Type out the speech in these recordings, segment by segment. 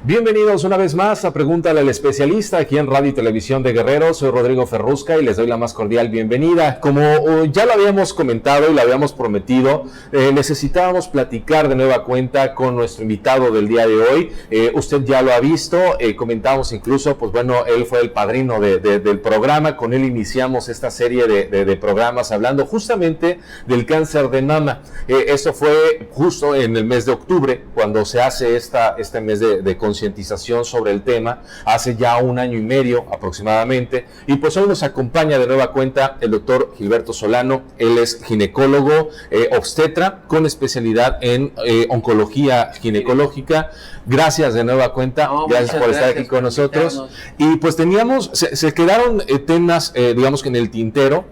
Bienvenidos una vez más a Pregúntale al Especialista aquí en Radio y Televisión de Guerrero. Soy Rodrigo Ferrusca y les doy la más cordial bienvenida. Como ya lo habíamos comentado y lo habíamos prometido, necesitábamos platicar de nueva cuenta con nuestro invitado del día de hoy. Usted ya lo ha visto, comentábamos incluso, pues bueno, él fue el padrino del programa. Con él iniciamos esta serie de programas hablando justamente del cáncer de mama. Esto fue justo en el mes de octubre, cuando se hace este mes de concientización sobre el tema, hace ya 1 año y medio aproximadamente, y pues hoy nos acompaña de nueva cuenta el doctor Gilberto Solano. Él es ginecólogo, obstetra con especialidad en oncología ginecológica. Gracias de nueva cuenta, gracias por estar aquí con nosotros. Y pues se quedaron temas, digamos que en el tintero.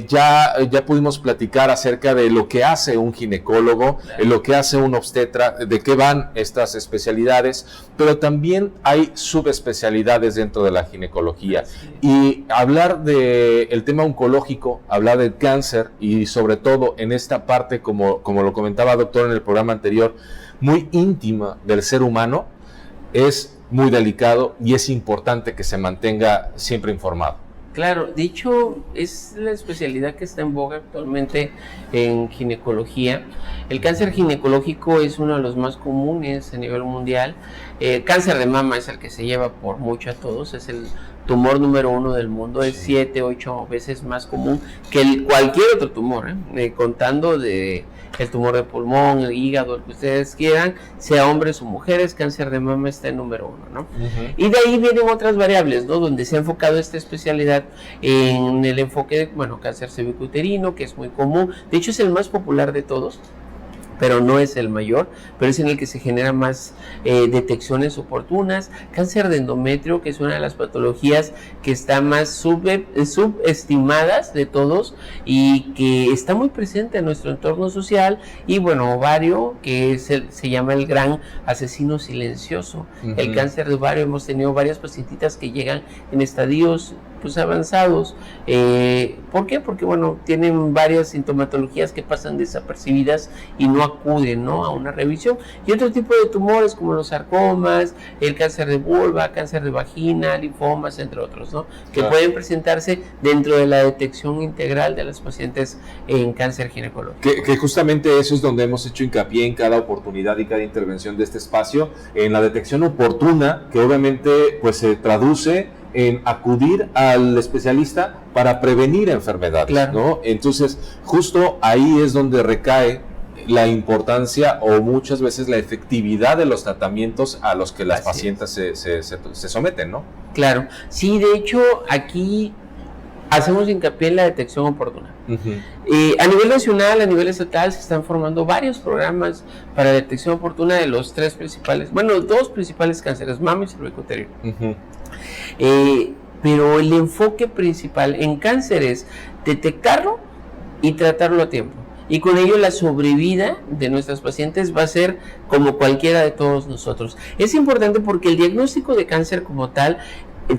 Ya pudimos platicar acerca de lo que hace un ginecólogo, lo que hace un obstetra, de qué van estas especialidades, pero también hay subespecialidades dentro de la ginecología. Y hablar del tema oncológico, hablar del cáncer y sobre todo en esta parte, como lo comentaba doctor en el programa anterior, muy íntima del ser humano, es muy delicado y es importante que se mantenga siempre informado. Claro, de hecho es la especialidad que está en boga actualmente en ginecología. El cáncer ginecológico es uno de los más comunes a nivel mundial. El cáncer de mama es el que se lleva por mucho a todos, es el tumor número 1 del mundo, es 7, 8 veces más común que cualquier otro tumor, contando de el tumor de pulmón, el hígado, el que ustedes quieran, sea hombres o mujeres, cáncer de mama está en número 1, ¿no? Uh-huh. Y de ahí vienen otras variables, ¿no? Donde se ha enfocado esta especialidad en el enfoque de, cáncer cervicuterino, que es muy común, de hecho es el más popular de todos, pero no es el mayor, pero es en el que se generan más detecciones oportunas. Cáncer de endometrio, que es una de las patologías que está más subestimadas de todos y que está muy presente en nuestro entorno social. Y ovario, que se llama el gran asesino silencioso. Uh-huh. El cáncer de ovario, hemos tenido varias pacientitas que llegan en estadios avanzados. ¿Por qué? Porque tienen varias sintomatologías que pasan desapercibidas y no acuden, ¿no?, a una revisión. Y otro tipo de tumores como los sarcomas, el cáncer de vulva, cáncer de vagina, linfomas, entre otros, ¿no?, que pueden presentarse dentro de la detección integral de las pacientes en cáncer ginecológico. Que justamente eso es donde hemos hecho hincapié en cada oportunidad y cada intervención de este espacio, en la detección oportuna, que obviamente pues se traduce en acudir al especialista para prevenir enfermedades, claro, ¿no? Entonces, justo ahí es donde recae la importancia o muchas veces la efectividad de los tratamientos a los que las pacientes se someten, ¿no? Claro, sí, de hecho, aquí hacemos hincapié en la detección oportuna. Uh-huh. A nivel nacional, a nivel estatal, se están formando varios programas para detección oportuna de los 2 principales cánceres, mama y cervicuterino. Uh-huh. Pero el enfoque principal en cáncer es detectarlo y tratarlo a tiempo. Y con ello la sobrevida de nuestras pacientes va a ser como cualquiera de todos nosotros. Es importante porque el diagnóstico de cáncer como tal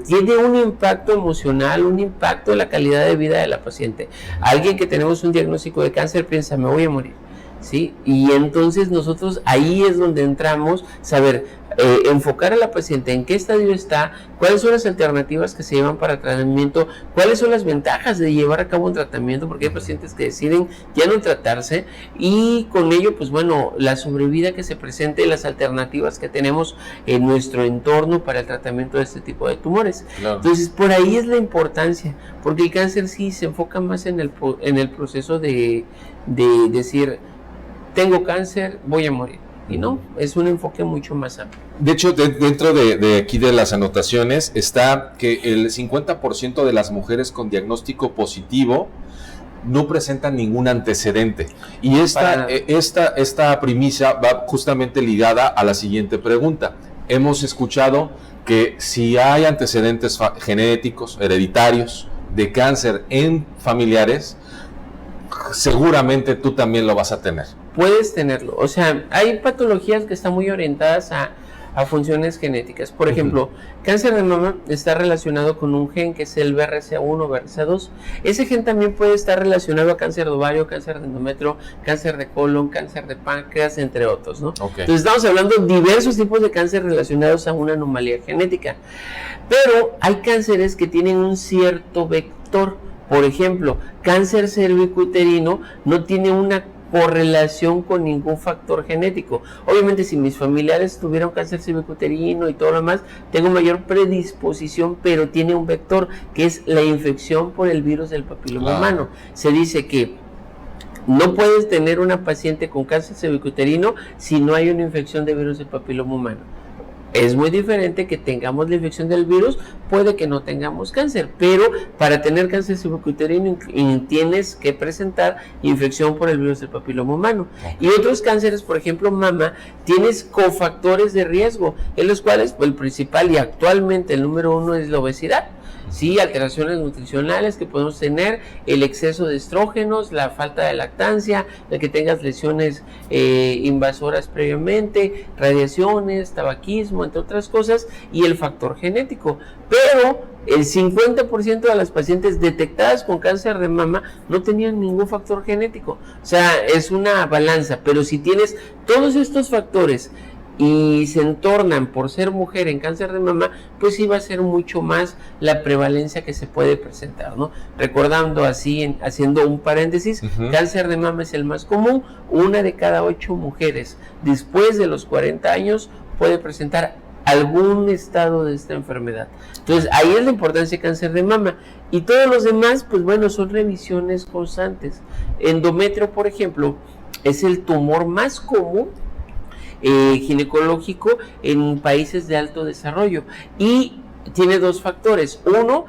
tiene un impacto emocional, un impacto en la calidad de vida de la paciente. Alguien que tenemos un diagnóstico de cáncer piensa, me voy a morir, ¿sí? Y entonces nosotros ahí es donde entramos, saber, enfocar a la paciente en qué estadio está, cuáles son las alternativas que se llevan para tratamiento, cuáles son las ventajas de llevar a cabo un tratamiento, porque hay pacientes que deciden ya no tratarse, y con ello, la sobrevida que se presente, las alternativas que tenemos en nuestro entorno para el tratamiento de este tipo de tumores. Claro. Entonces, por ahí es la importancia, porque el cáncer sí se enfoca más en el proceso de decir, tengo cáncer, voy a morir. Y no, es un enfoque mucho más amplio. De hecho, dentro de aquí de las anotaciones está que el 50% de las mujeres con diagnóstico positivo no presentan ningún antecedente. Y esta premisa va justamente ligada a la siguiente pregunta. Hemos escuchado que si hay antecedentes genéticos, hereditarios, de cáncer en familiares, seguramente tú también lo vas a tener. Puedes tenerlo, o sea, hay patologías que están muy orientadas a a funciones genéticas. Por ejemplo, cáncer de mama está relacionado con un gen que es el BRCA1 o BRCA2. Ese gen también puede estar relacionado a cáncer de ovario, cáncer de endometrio, cáncer de colon, cáncer de páncreas, entre otros, ¿no? Entonces estamos hablando de diversos tipos de cáncer relacionados a una anomalía genética. Pero hay cánceres que tienen un cierto vector. Por ejemplo, cáncer cervicuterino no tiene una correlación con ningún factor genético. Obviamente, si mis familiares tuvieron cáncer cervicuterino y todo lo demás, tengo mayor predisposición, pero tiene un vector que es la infección por el virus del papiloma humano. Se dice que no puedes tener una paciente con cáncer cervicuterino si no hay una infección de virus del papiloma humano. Es muy diferente que tengamos la infección del virus, puede que no tengamos cáncer, pero para tener cáncer cervicuterino tienes que presentar infección por el virus del papiloma humano. Y otros cánceres, por ejemplo mama, tienes cofactores de riesgo, en los cuales el principal y actualmente el número 1 es la obesidad. Sí, alteraciones nutricionales que podemos tener, el exceso de estrógenos, la falta de lactancia, el que tengas lesiones invasoras previamente, radiaciones, tabaquismo, entre otras cosas, y el factor genético. Pero el 50% de las pacientes detectadas con cáncer de mama no tenían ningún factor genético. O sea, es una balanza, pero si tienes todos estos factores y se entornan por ser mujer en cáncer de mama, pues sí va a ser mucho más la prevalencia que se puede presentar, ¿no? Recordando así, haciendo un paréntesis, cáncer de mama es el más común, 1 de cada 8 mujeres después de los 40 años puede presentar algún estado de esta enfermedad. Entonces ahí es la importancia de cáncer de mama. Y todos los demás, pues bueno, son revisiones constantes. Endometrio, por ejemplo, es el tumor más común ginecológico en países de alto desarrollo y tiene 2 factores, uno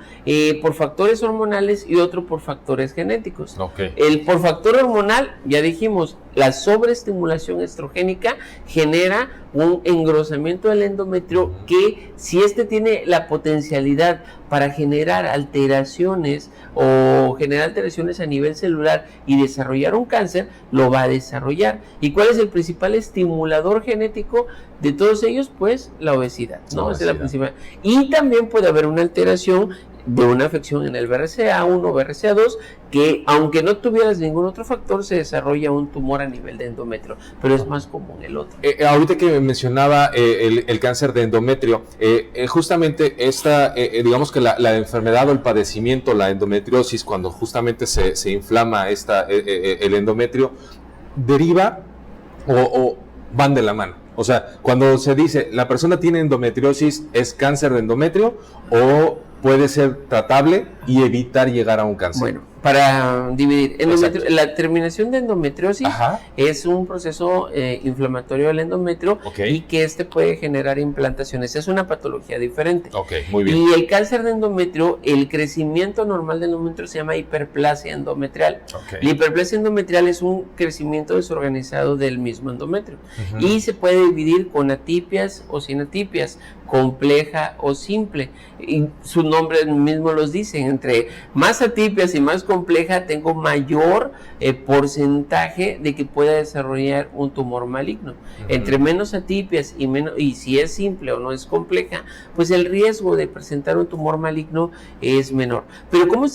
por factores hormonales y otro por factores genéticos. El por factor hormonal, ya dijimos, la sobreestimulación estrogénica genera un engrosamiento del endometrio que si este tiene la potencialidad para generar alteraciones o generar alteraciones a nivel celular y desarrollar un cáncer, lo va a desarrollar. ¿Y cuál es el principal estimulador genético de todos ellos? Pues la obesidad, ¿no? Esa es la principal. Y también puede haber una alteración de una afección en el BRCA1 o BRCA2 que aunque no tuvieras ningún otro factor se desarrolla un tumor a nivel de endometrio, pero es más común el otro. Ahorita que mencionaba el cáncer de endometrio, justamente esta, digamos que la enfermedad o el padecimiento, la endometriosis, cuando justamente se inflama el endometrio, deriva o van de la mano. O sea, cuando se dice la persona tiene endometriosis, ¿es cáncer de endometrio o puede ser tratable y evitar llegar a un cáncer? Bueno, para dividir, la terminación de endometriosis es un proceso inflamatorio del endometrio y que puede generar implantaciones. Es una patología diferente. Muy bien. Y el cáncer de endometrio, el crecimiento normal del endometrio se llama hiperplasia endometrial. La hiperplasia endometrial es un crecimiento desorganizado del mismo endometrio y se puede dividir con atipias o sin atipias, compleja o simple. Y su nombre mismo los dice, entre más atipias y más compleja tengo mayor porcentaje de que pueda desarrollar un tumor maligno. Entre menos atipias y si es simple o no es compleja, pues el riesgo de presentar un tumor maligno es menor. Pero ¿cómo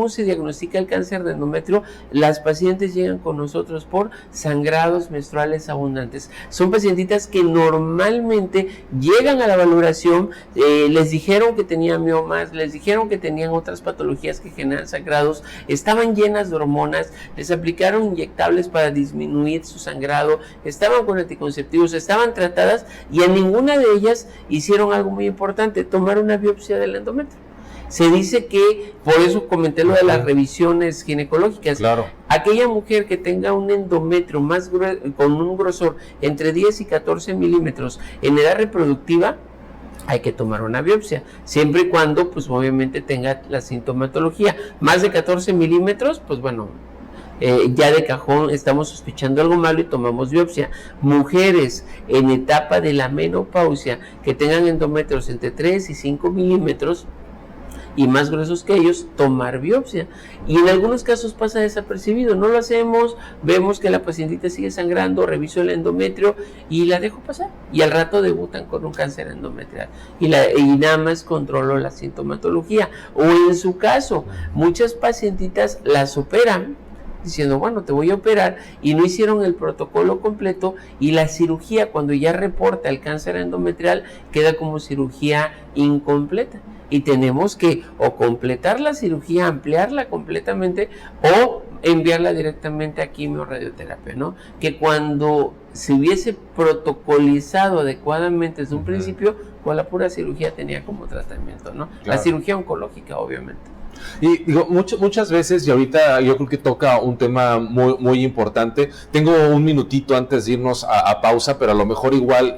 se diagnostica el cáncer de endometrio? Las pacientes llegan con nosotros por sangrados menstruales abundantes. Son pacientitas que normalmente llegan a la valoración, les dijeron que tenían miomas, les dijeron que tenían otras patologías que generan sangrados, estaban llenas de hormonas, les aplicaron inyectables para disminuir su sangrado, estaban con anticonceptivos, estaban tratadas y en ninguna de ellas hicieron algo muy importante, tomar una biopsia del endometrio. Se dice que, por eso comenté lo de las revisiones ginecológicas, aquella mujer que tenga un endometrio más con un grosor entre 10 y 14 milímetros en edad reproductiva, hay que tomar una biopsia, siempre y cuando, pues obviamente tenga la sintomatología. Más de 14 milímetros, pues bueno, ya de cajón estamos sospechando algo malo y tomamos biopsia. Mujeres en etapa de la menopausia que tengan endometrios entre 3 y 5 milímetros, y más gruesos que ellos, tomar biopsia. Y en algunos casos pasa desapercibido, no lo hacemos, vemos que la pacientita sigue sangrando, reviso el endometrio y la dejo pasar. Y al rato debutan con un cáncer endometrial. Y nada más controlo la sintomatología. O en su caso, muchas pacientitas las operan diciendo, bueno, te voy a operar, y no hicieron el protocolo completo, y la cirugía, cuando ya reporta el cáncer endometrial, queda como cirugía incompleta. Y tenemos que o completar la cirugía, ampliarla completamente, o enviarla directamente a quimio-radioterapia, ¿no? Que cuando se hubiese protocolizado adecuadamente desde un principio, con la pura cirugía tenía como tratamiento, ¿no? Claro. La cirugía oncológica, obviamente. Y digo, muchas veces, y ahorita yo creo que toca un tema muy importante. Tengo un minutito antes de irnos a pausa, pero a lo mejor igual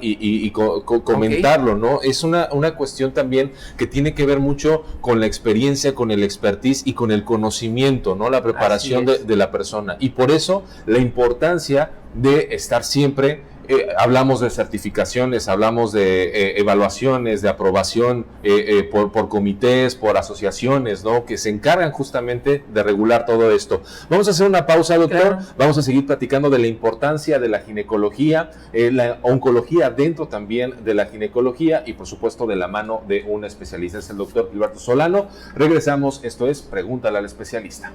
comentarlo, okay, ¿no? Es una cuestión también que tiene que ver mucho con la experiencia, con el expertise y con el conocimiento, ¿no? La preparación de la persona. Y por eso la importancia de estar siempre, hablamos de certificaciones, hablamos de evaluaciones, de aprobación por comités, por asociaciones, ¿no? Que se encargan justamente de regular todo esto. Vamos a hacer una pausa, doctor. Claro. Vamos a seguir platicando de la importancia de la ginecología, la oncología dentro también de la ginecología y por supuesto de la mano de un especialista. Es el doctor Gilberto Solano. Regresamos, esto es Pregúntale al Especialista.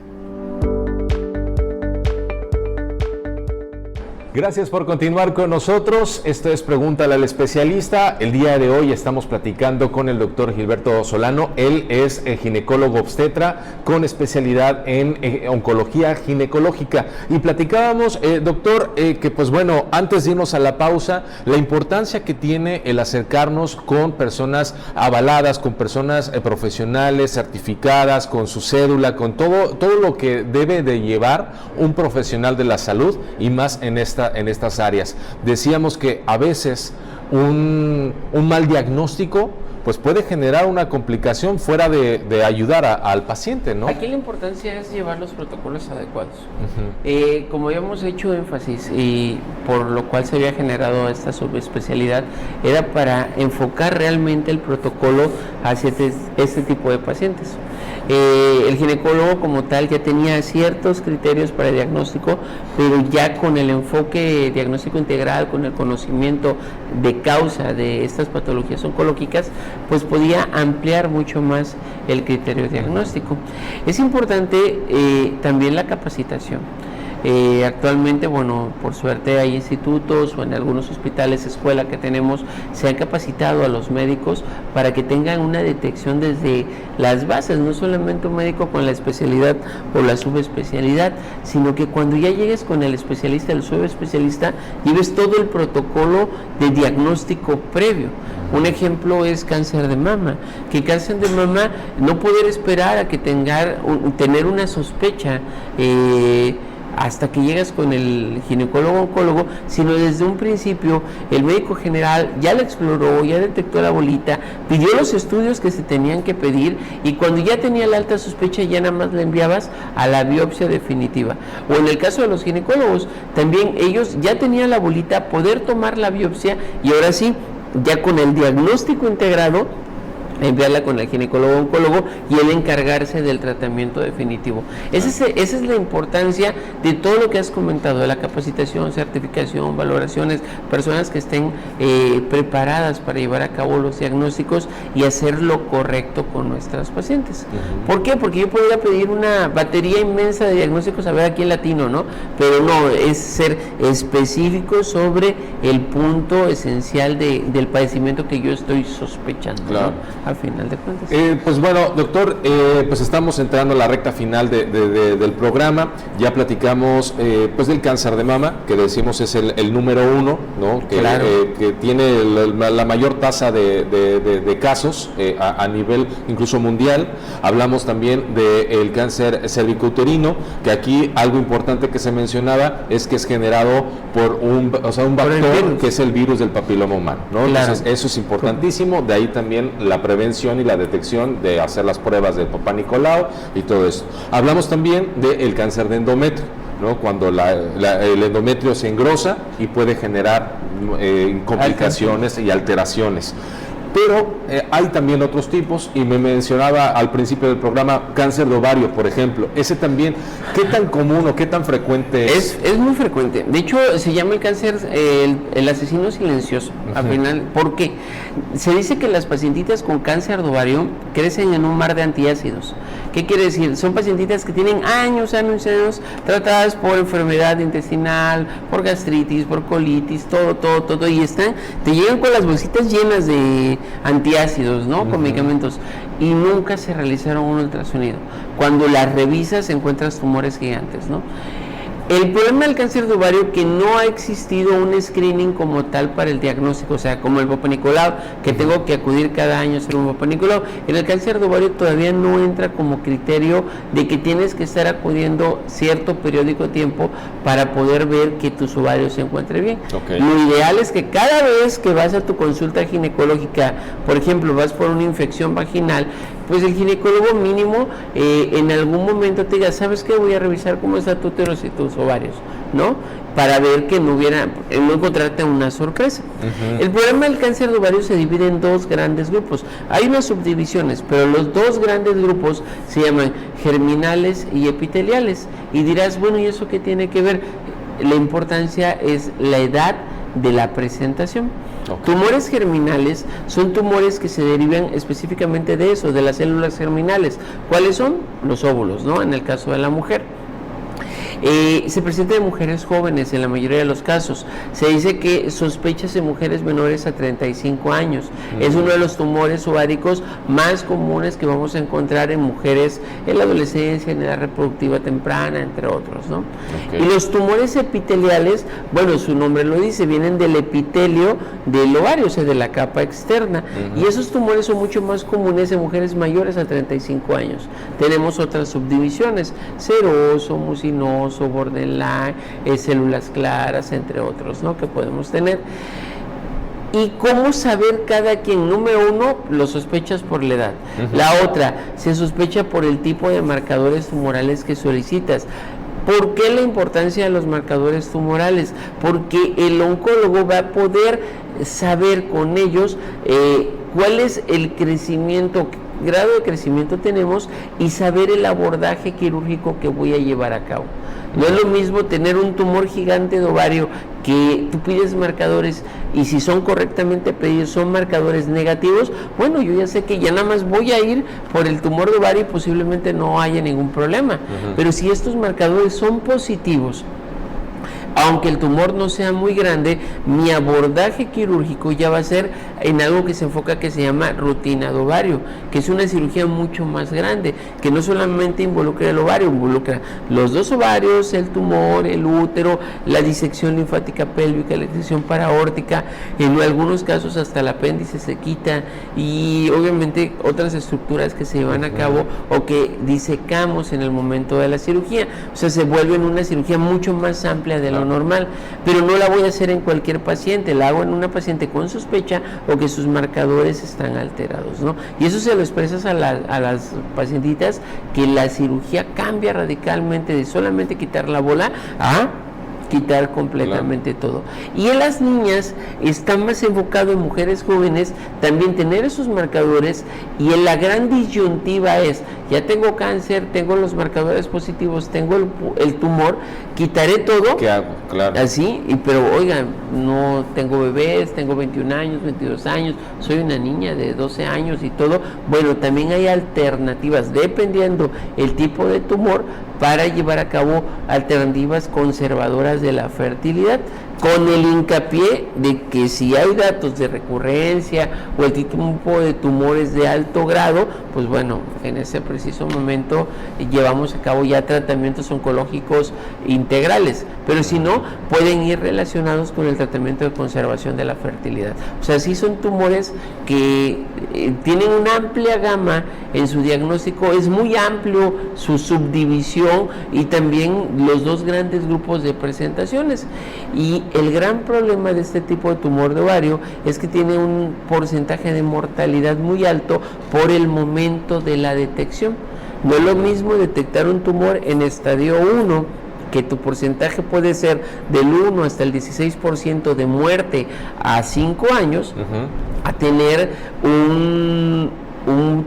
Gracias por continuar con nosotros. Esto es Pregúntale al Especialista. El día de hoy estamos platicando con el doctor Gilberto Solano. Él es ginecólogo obstetra con especialidad en oncología ginecológica. Y platicábamos, doctor, que pues bueno, antes de irnos a la pausa, la importancia que tiene el acercarnos con personas avaladas, con personas profesionales, certificadas, con su cédula, con todo lo que debe de llevar un profesional de la salud y más en estas áreas. Decíamos que a veces un mal diagnóstico pues puede generar una complicación fuera de ayudar al paciente, ¿no? Aquí la importancia es llevar los protocolos adecuados. Como ya hemos hecho énfasis y por lo cual se había generado esta subespecialidad, era para enfocar realmente el protocolo hacia este tipo de pacientes. El ginecólogo como tal ya tenía ciertos criterios para el diagnóstico, pero ya con el enfoque diagnóstico integral, con el conocimiento de causa de estas patologías oncológicas, pues podía ampliar mucho más el criterio diagnóstico. Es importante también la capacitación. Actualmente, bueno, por suerte hay institutos o en algunos hospitales, escuela que tenemos, se han capacitado a los médicos para que tengan una detección desde las bases, no solamente un médico con la especialidad o la subespecialidad, sino que cuando ya llegues con el especialista, el subespecialista, lleves todo el protocolo de diagnóstico previo. Un ejemplo es cáncer de mama, que cáncer de mama no poder esperar a que tener una sospecha hasta que llegas con el ginecólogo oncólogo, sino desde un principio el médico general ya la exploró, ya detectó la bolita, pidió los estudios que se tenían que pedir y cuando ya tenía la alta sospecha ya nada más la enviabas a la biopsia definitiva. O en el caso de los ginecólogos, también ellos ya tenían la bolita, poder tomar la biopsia y ahora sí, ya con el diagnóstico integrado, enviarla con el ginecólogo oncólogo y él encargarse del tratamiento definitivo. Esa es la importancia de todo lo que has comentado, de la capacitación, certificación, valoraciones, personas que estén preparadas para llevar a cabo los diagnósticos y hacer lo correcto con nuestras pacientes. ¿Por qué? Porque yo podría pedir una batería inmensa de diagnósticos, a ver aquí en latino, ¿no? Pero no, es ser específico sobre el punto esencial del padecimiento que yo estoy sospechando, claro, ¿no? Al final de cuentas. Pues bueno, doctor, pues estamos entrando a la recta final del programa. Ya platicamos pues del cáncer de mama, que decimos es el número 1, ¿no? Que, claro, que tiene la mayor tasa de casos a nivel incluso mundial. Hablamos también del cáncer cervicouterino, que aquí algo importante que se mencionaba es que es generado por un vector que es el virus del papiloma humano, ¿no? Claro. Entonces eso es importantísimo. De ahí también la prevención y la detección de hacer las pruebas del Papá Nicolau y todo eso. Hablamos también del cáncer de endometrio, ¿no? Cuando el endometrio se engrosa y puede generar complicaciones y alteraciones. pero hay también otros tipos, y me mencionaba al principio del programa cáncer de ovario, por ejemplo. Ese también, ¿qué tan común o qué tan frecuente es? Es muy frecuente. De hecho, se llama el cáncer el asesino silencioso. Al final, ¿por qué? Se dice que las pacientitas con cáncer de ovario crecen en un mar de antiácidos. ¿Qué quiere decir? Son pacientitas que tienen años tratadas por enfermedad intestinal, por gastritis, por colitis, todo, y te llegan con las bolsitas llenas de antiácidos, ¿no? Con medicamentos, y nunca se realizaron un ultrasonido. Cuando las revisas encuentras tumores gigantes, ¿no? El problema del cáncer de ovario que no ha existido un screening como tal para el diagnóstico, o sea, como el Papa Nicolau, que tengo que acudir cada año a hacer un Papa Nicolau. En el cáncer de ovario todavía no entra como criterio de que tienes que estar acudiendo cierto periódico de tiempo para poder ver que tus ovarios se encuentren bien. Okay. Lo ideal es que cada vez que vas a tu consulta ginecológica, por ejemplo, vas por una infección vaginal, pues el ginecólogo mínimo en algún momento te diga, ¿sabes qué? Voy a revisar cómo está tu útero y tus ovarios, ¿no? Para ver que no encontrarte una sorpresa. El problema del cáncer de ovario se divide en dos grandes grupos. Hay unas subdivisiones, pero los dos grandes grupos se llaman germinales y epiteliales. Y dirás, bueno, ¿y eso qué tiene que ver? La importancia es la edad de la presentación. Okay. Tumores germinales son tumores que se derivan específicamente de eso, de las células germinales. ¿Cuáles son? Los óvulos, ¿no? En el caso de la mujer. Se presenta en mujeres jóvenes en la mayoría de los casos. Se dice que sospechas en mujeres menores a 35 años. Es uno de los tumores ováricos más comunes que vamos a encontrar en mujeres en la adolescencia, en edad reproductiva temprana, entre otros, ¿no? Okay. Y los tumores epiteliales, bueno, su nombre lo dice, vienen del epitelio del ovario, o sea, de la capa externa. Y esos tumores son mucho más comunes en mujeres mayores a 35 años. Tenemos otras subdivisiones: seroso, mucinoso, borderline, células claras, entre otros, ¿no? Que podemos tener. ¿Y cómo saber cada quien? Número uno, lo sospechas por la edad. La otra, se sospecha por el tipo de marcadores tumorales que solicitas. ¿Por qué la importancia de los marcadores tumorales? Porque el oncólogo va a poder saber con ellos cuál es el crecimiento, grado de crecimiento tenemos, y saber el abordaje quirúrgico que voy a llevar a cabo. No es lo mismo tener un tumor gigante de ovario que tú pides marcadores, y si son correctamente pedidos, son marcadores negativos, bueno, yo ya sé que ya nada más voy a ir por el tumor de ovario y posiblemente no haya ningún problema. Pero si estos marcadores son positivos, aunque el tumor no sea muy grande, mi abordaje quirúrgico ya va a ser en algo que se enfoca, que se llama rutina de ovario, que es una cirugía mucho más grande, que no solamente involucra el ovario, involucra los dos ovarios, el tumor, el útero, la disección linfática pélvica, la disección paraórtica, en algunos casos hasta el apéndice se quita, y obviamente otras estructuras que se llevan a cabo o que disecamos en el momento de la cirugía. O sea, se vuelve una cirugía mucho más amplia de lo normal, pero no la voy a hacer en cualquier paciente, la hago en una paciente con sospecha o que sus marcadores están alterados, ¿no? Y eso se lo expresas a las pacientitas, que la cirugía cambia radicalmente de solamente quitar la bola a quitar completamente todo. Y en las niñas está más enfocado, en mujeres jóvenes, también tener esos marcadores, y en la gran disyuntiva es, ya tengo cáncer, tengo los marcadores positivos, tengo el tumor, quitaré todo. ¿Qué hago? Claro. Así, pero oigan, no tengo bebés, tengo 21 años, 22 años, soy una niña de 12 años y todo. Bueno, también hay alternativas, dependiendo el tipo de tumor, para llevar a cabo alternativas conservadoras de la fertilidad, con el hincapié de que si hay datos de recurrencia o el tipo de tumores de alto grado, pues bueno, en ese preciso momento llevamos a cabo ya tratamientos oncológicos integrales, pero si no, pueden ir relacionados con el tratamiento de conservación de la fertilidad. O sea, sí son tumores que tienen una amplia gama en su diagnóstico, es muy amplio su subdivisión, y también los dos grandes grupos de presentaciones. Y el gran problema de este tipo de tumor de ovario es que tiene un porcentaje de mortalidad muy alto por el momento de la detección. No es lo mismo detectar un tumor en estadio 1 que tu porcentaje puede ser del 1 hasta el 16% de muerte a 5 años, a tener un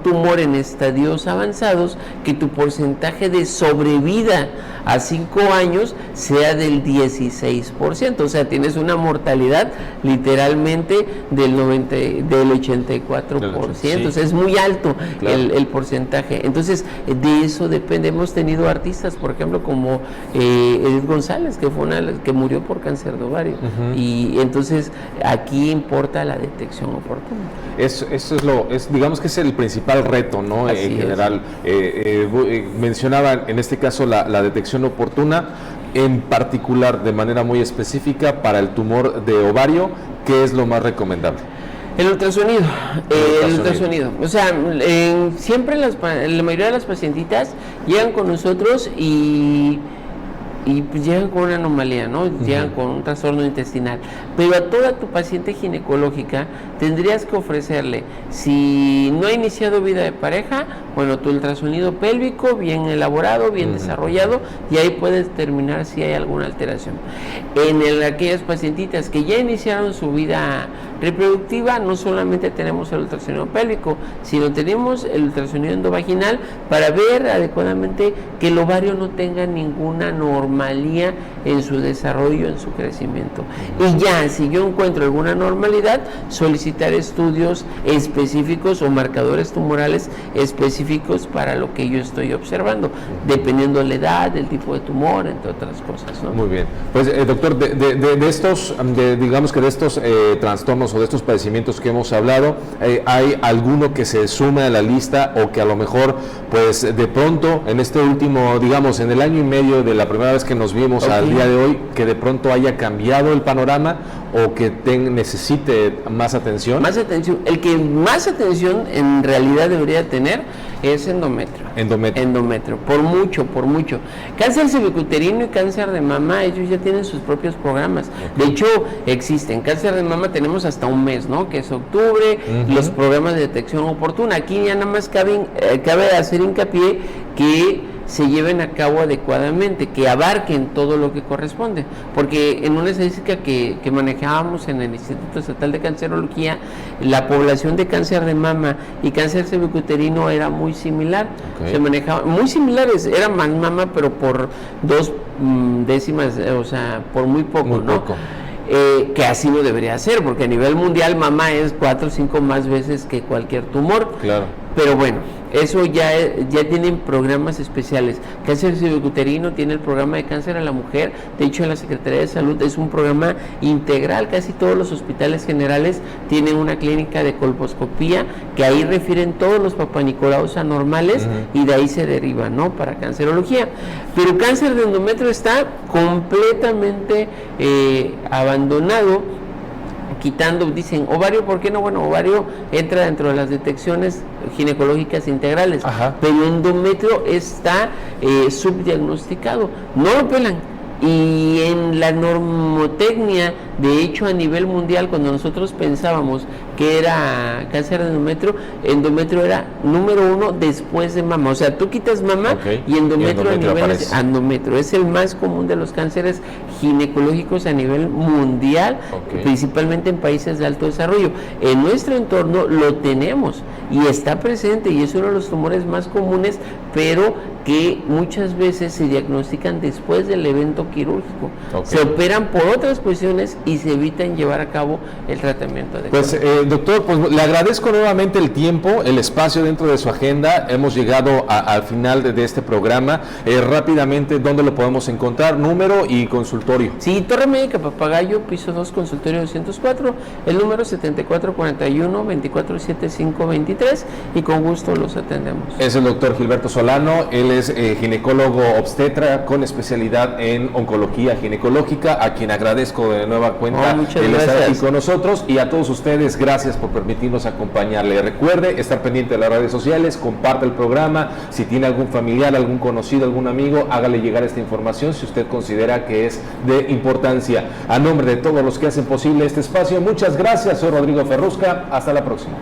tumor en estadios avanzados, que tu porcentaje de sobrevida a 5 años sea del 16%, o sea, tienes una mortalidad literalmente del 84%, sí. O sea, es muy alto, claro, el porcentaje. Entonces, de eso depende. Hemos tenido artistas, por ejemplo, como Edith González, que fue que murió por cáncer de ovario, y entonces aquí importa la detección oportuna. Eso es digamos que es el principal reto, ¿no? Así en general, mencionaba en este caso la detección oportuna, en particular de manera muy específica para el tumor de ovario. ¿Qué es lo más recomendable? El ultrasonido. El ultrasonido. O sea, siempre la mayoría de las pacientitas llegan con nosotros y pues llegan con una anomalía, ¿no? Llegan con un trastorno intestinal. Pero a toda tu paciente ginecológica tendrías que ofrecerle, si no ha iniciado vida de pareja, bueno, tu ultrasonido pélvico bien elaborado, bien desarrollado, y ahí puedes determinar si hay alguna alteración. En aquellas pacientitas que ya iniciaron su vida reproductiva, no solamente tenemos el ultrasonido pélvico, sino tenemos el ultrasonido endovaginal para ver adecuadamente que el ovario no tenga ninguna anomalía en su desarrollo, en su crecimiento. Y ya, si yo encuentro alguna normalidad, solicitar estudios específicos o marcadores tumorales específicos para lo que yo estoy observando, dependiendo de la edad, el tipo de tumor, entre otras cosas, ¿no? Muy bien. Pues, doctor, digamos que de estos trastornos o de estos padecimientos que hemos hablado, ¿hay alguno que se sume a la lista o que a lo mejor, pues, de pronto, en este último, digamos, en el año y medio de la primera vez que nos vimos al día de hoy, que de pronto haya cambiado el panorama o que necesite más atención? Más atención. El que más atención en realidad debería tener es endometrio. Endometrio, por mucho. Cáncer cervicuterino y cáncer de mama, ellos ya tienen sus propios programas. De hecho, existen. Cáncer de mama tenemos hasta un mes, ¿no? Que es octubre, los programas de detección oportuna. Aquí ya nada más cabe hacer hincapié que se lleven a cabo adecuadamente, que abarquen todo lo que corresponde, porque en una estadística que manejábamos en el Instituto Estatal de Cancerología, la población de cáncer de mama y cáncer cervicuterino era muy similar, se manejaba muy similares, era más mama, pero por 2 décimas, o sea, por muy poco, ¿no? Que así lo debería ser, porque a nivel mundial mama es 4 o 5 más veces que cualquier tumor. Claro. Pero bueno, eso ya tienen programas especiales. Cáncer cervicuterino tiene el programa de cáncer a la mujer. De hecho, la Secretaría de Salud es un programa integral. Casi todos los hospitales generales tienen una clínica de colposcopía, que ahí refieren todos los papanicolaos anormales y de ahí se deriva, ¿no? Para cancerología. Pero cáncer de endometrio está completamente abandonado. Quitando, dicen, ovario, ¿por qué no? Bueno, ovario entra dentro de las detecciones ginecológicas integrales, pero endometrio está subdiagnosticado, no lo pelan. Y en la normotecnia, de hecho, a nivel mundial, cuando nosotros pensábamos que era cáncer de endometrio era número 1 después de mama. O sea, tú quitas mama y endometrio a nivel endometrio. Es el más común de los cánceres ginecológicos a nivel mundial, principalmente en países de alto desarrollo. En nuestro entorno lo tenemos y está presente, y es uno de los tumores más comunes, pero que muchas veces se diagnostican después del evento quirúrgico. Se operan por otras cuestiones y se evitan llevar a cabo el tratamiento adecuado. Pues, doctor, pues le agradezco nuevamente el tiempo, el espacio dentro de su agenda. Hemos llegado al final de este programa. Rápidamente, ¿dónde lo podemos encontrar? Número y consultorio. Sí, Torre Médica Papagayo, piso 2, consultorio 204, el número 7441-247523, y con gusto los atendemos. Es el doctor Gilberto Solano. Él es ginecólogo obstetra con especialidad en oncología ginecológica, a quien agradezco de nueva cuenta el estar aquí con nosotros, y a todos ustedes, gracias por permitirnos acompañarle. Recuerde estar pendiente de las redes sociales, comparte el programa, si tiene algún familiar, algún conocido, algún amigo, hágale llegar esta información si usted considera que es de importancia. A nombre de todos los que hacen posible este espacio, muchas gracias. Soy Rodrigo Ferrusca, hasta la próxima.